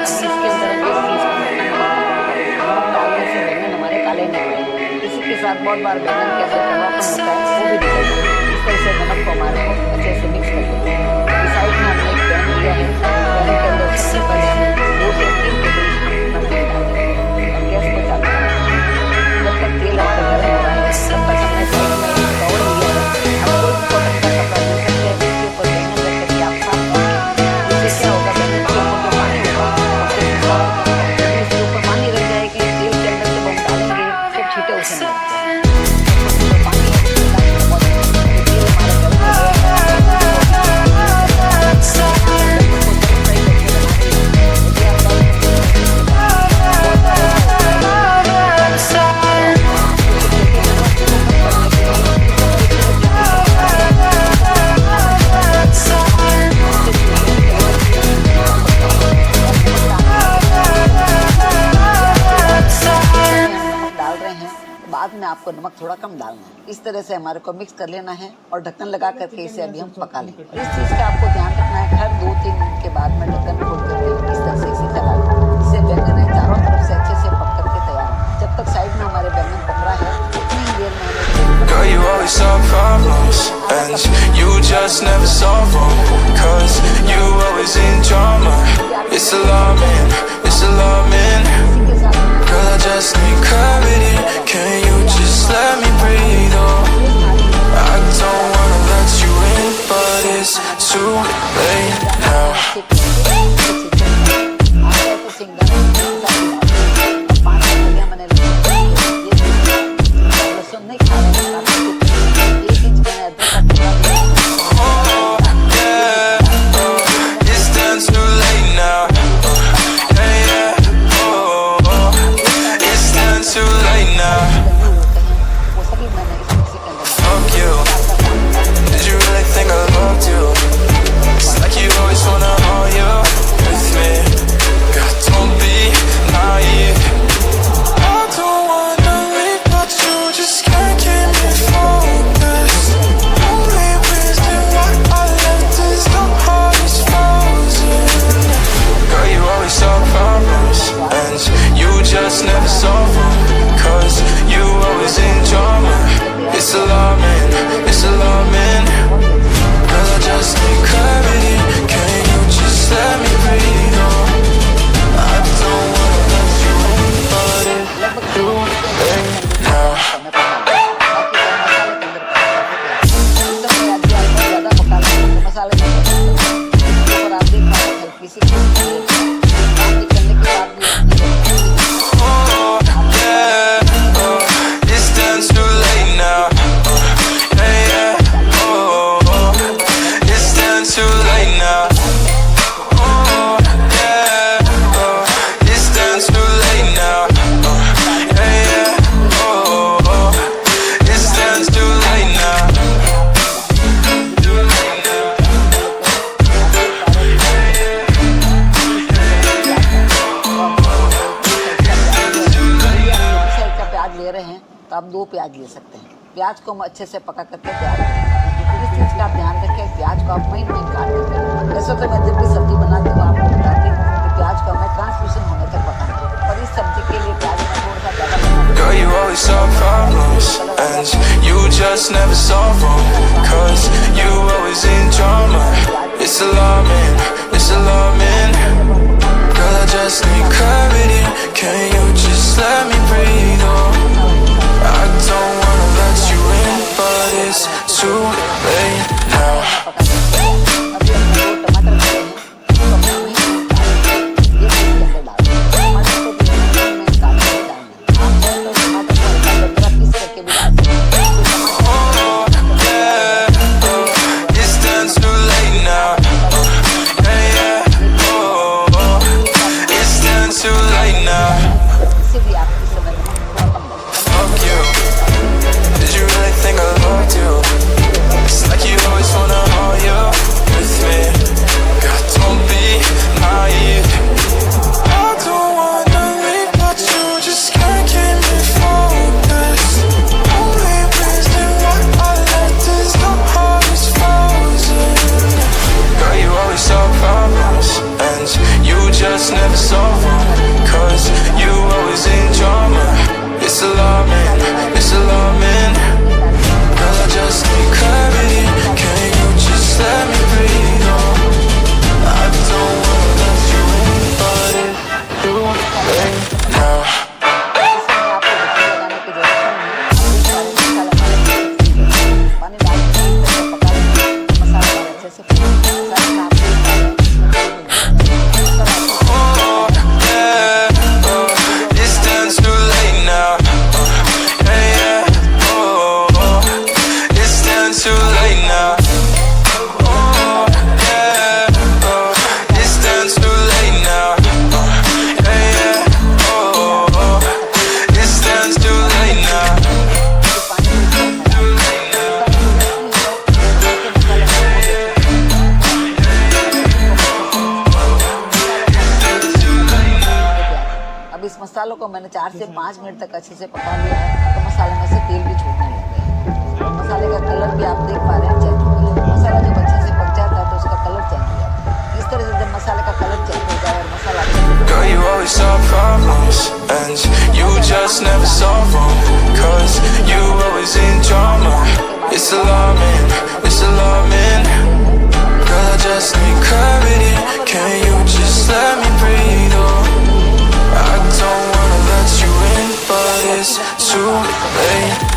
इसके अंदर हम एक चीज को नमक डालने से बैंगन हमारे काले नहीं होते। इसी के साथ बहुत बार बैंगन के अंदर कड़वापन होता है, वो भी निकल जाता है। इस तरह से नमक को हमारे को अच्छे से मिक्स कर देते हैं। इस साइड में हमने एक पैन लिया है, पैन के अंदर सबसे पहले हम 2 से 3 टेबल स्पून नमक डालेंगे और गैस को चालू करेंगे। जब तक तेल हमारा गर्म हो रहा है तब तक हमने साइड में एक बाउल लिया है। आप कोई भी कॉटन का कपड़ा ले सकते हैं, जिसके ऊपर बैंगन रख करके आप साफ करेंगे। इससे क्या होगा, बैंगन के ऊपर जो पानी होगा उससे साफ, जब इसके ऊपर पानी रह जाएगी तेल के अंदर जब हम डालेंगे तो छींटे उठने लगते हैं। बाद में आपको नमक थोड़ा कम डालना है। इस तरह से हमारे को मिक्स कर लेना है और ढक्कन लगा करके इसे अभी हम पका लें। इस चीज़ का आपको ध्यान रखना है, हर 2-3 मिनट के बाद में ढक्कन खोल करके इस तरह से इसे चला लें। इससे बैंगन है चारों तरफ से अच्छे से पक करके तैयार है। जब तक साइड में हमारे बैंगन पक रहा है उतनी ही देर में हमें Girl, you always solve problems, and you just never solve them, 'cause you always in drama. It's alarming, it's alarming. Girl, I just need clarity. Can you just let me breathe? Oh, I don't wanna let you in, but it's too late now. Just never solve them, 'cause you always in drama. It's alarming, it's alarming. Girl, I just need clarity. Can you just let me breathe? Oh, I don't wanna let you in, but it's too late now. ले रहे हैं तो आप 2 प्याज ले सकते हैं। प्याज को हम अच्छे से पका करके तैयार करेंगे। इस चीज़ का आप ध्यान रखें, प्याज को आप महीन महीन काट करके। वैसे तो मैं जब भी सब्जी बनाती हूँ आपको बताती हूँ कि प्याज को हमें ट्रांसलूसेंट होने तक पकाना है, पर इस सब्जी के लिए प्याज में थोड़ा सा ज़्यादा बनाना। Girl, you always solve problems, and you just never solve them, 'cause you always in drama. It's alarming, it's alarming. Girl, I just need clarity. Can you just let me breathe? Oh, I don't wanna let you in, but it's too late now. Fuck you. Did you really think I loved you? just never solve them. Cause you always in drama. It's alarming, it's alarming. Girl, I just need clarity. Can you just let me breathe? Oh, I don't wanna let you in, but it's too late now. अब इस मसालों को मैंने 4 से 5 minute तक अच्छे से पका लिया है, तो मसाले में से तेल भी छूटने लग गया। मसाले का कलर भी आप देख पा रहे हैं चेंज हो गया। मसाला जब अच्छे से पक जाता है तो उसका कलर चेंज हो जाता है। इस तरह से जब मसाले का कलर चेंज हो जाए और मसाला Girl, you always solve problems, and you just never solve them. Cause you always in drama. It's alarming, it's alarming. Girl, I just need clarity. Can you just let me breathe? Oh, I don't wanna let you in, but it's too late